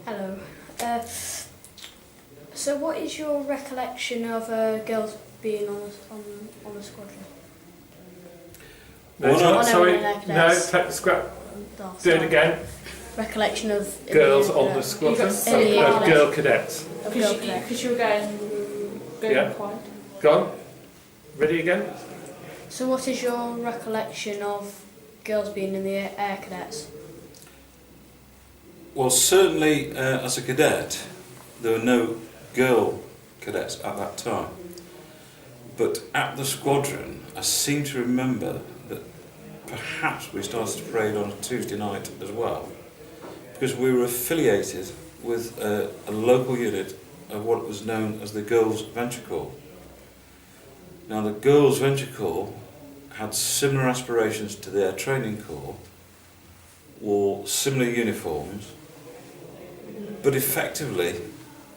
Hello. So what is your recollection of girls being on the squadron? No, Oh, no, sorry, no, no, cadets. scrap. Oh, Do it sorry. again. Girls Girls on the squadron. Girl cadets. Because you were going Yeah. quiet. Go on. Ready again? So what is your recollection of girls being in the air cadets? Well, certainly as a cadet, there were no girl cadets at that time. But at the squadron, I seem to remember that perhaps we started to parade on a Tuesday night as well, because we were affiliated with a local unit of what was known as the Girls Venture Corps. Now, the Girls Venture Corps had similar aspirations to their training corps, wore similar uniforms, but effectively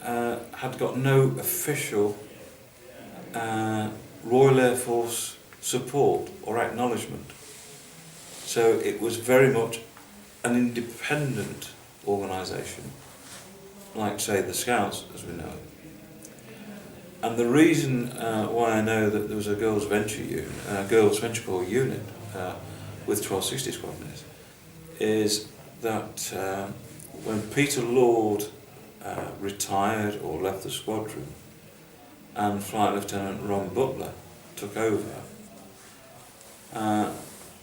had got no official Royal Air Force support or acknowledgement. So it was very much an independent organisation, like, say, the Scouts as we know it. And the reason why I know that there was a Girls Venture Corps unit with 1260 Squadrons is that when Peter Lord retired or left the squadron and Flight Lieutenant Ron Butler took over,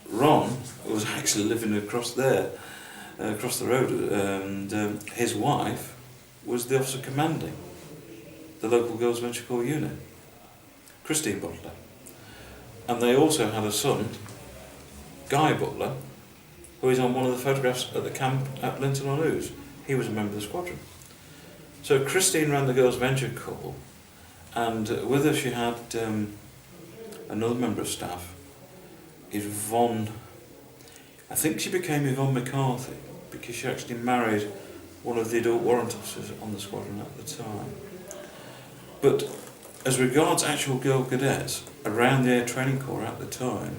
Ron was actually living across there, across the road, and his wife was the officer commanding the local Girls Venture Corps unit, Christine Butler. And they also had a son, Guy Butler, who is on one of the photographs at the camp at Linton-on-Ouse. He was a member of the squadron. So Christine ran the Girls Venture Corps, and with her she had another member of staff, Yvonne. I think she became Yvonne McCarthy because she actually married one of the adult warrant officers on the squadron at the time. But as regards actual girl cadets around the Air Training Corps at the time,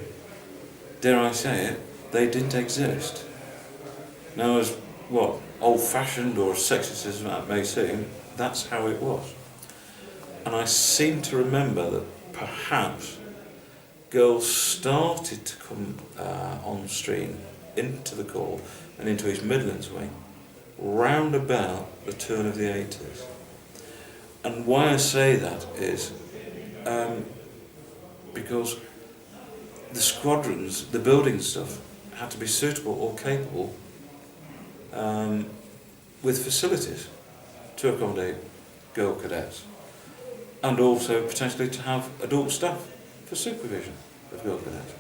dare I say it, they didn't exist. Now, as what old-fashioned or sexist as that may seem, that's how it was. And I seem to remember that perhaps girls started to come on stream into the Corps and into East Midlands wing round about the turn of the 80s. And why I say that is because the squadrons, the building stuff, had to be suitable or capable with facilities to accommodate girl cadets, and also potentially to have adult staff for supervision of girl cadets.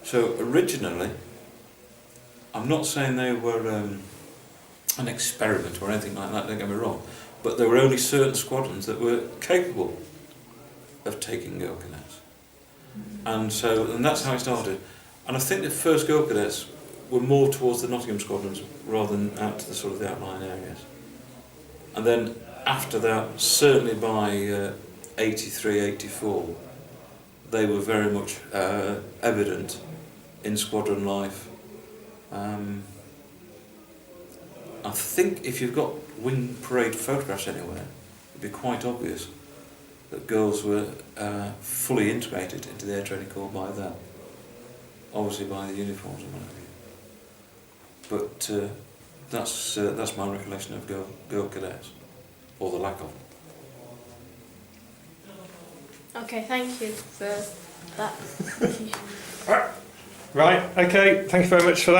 So originally, I'm not saying they were an experiment or anything like that, don't get me wrong, but there were only certain squadrons that were capable of taking girl cadets. And that's how it started. And I think the first girl cadets were more towards the Nottingham squadrons rather than out to the sort of the outlying areas. And then after that, certainly by 83, 84, they were very much evident in squadron life. I think if you've got wing parade photographs anywhere, it'd be quite obvious that girls were fully integrated into the Air Training Corps by then, obviously by the uniforms and what have you. But that's my recollection of girl cadets, or the lack of them. Okay, thank you for that. Right, okay, thank you very much for that.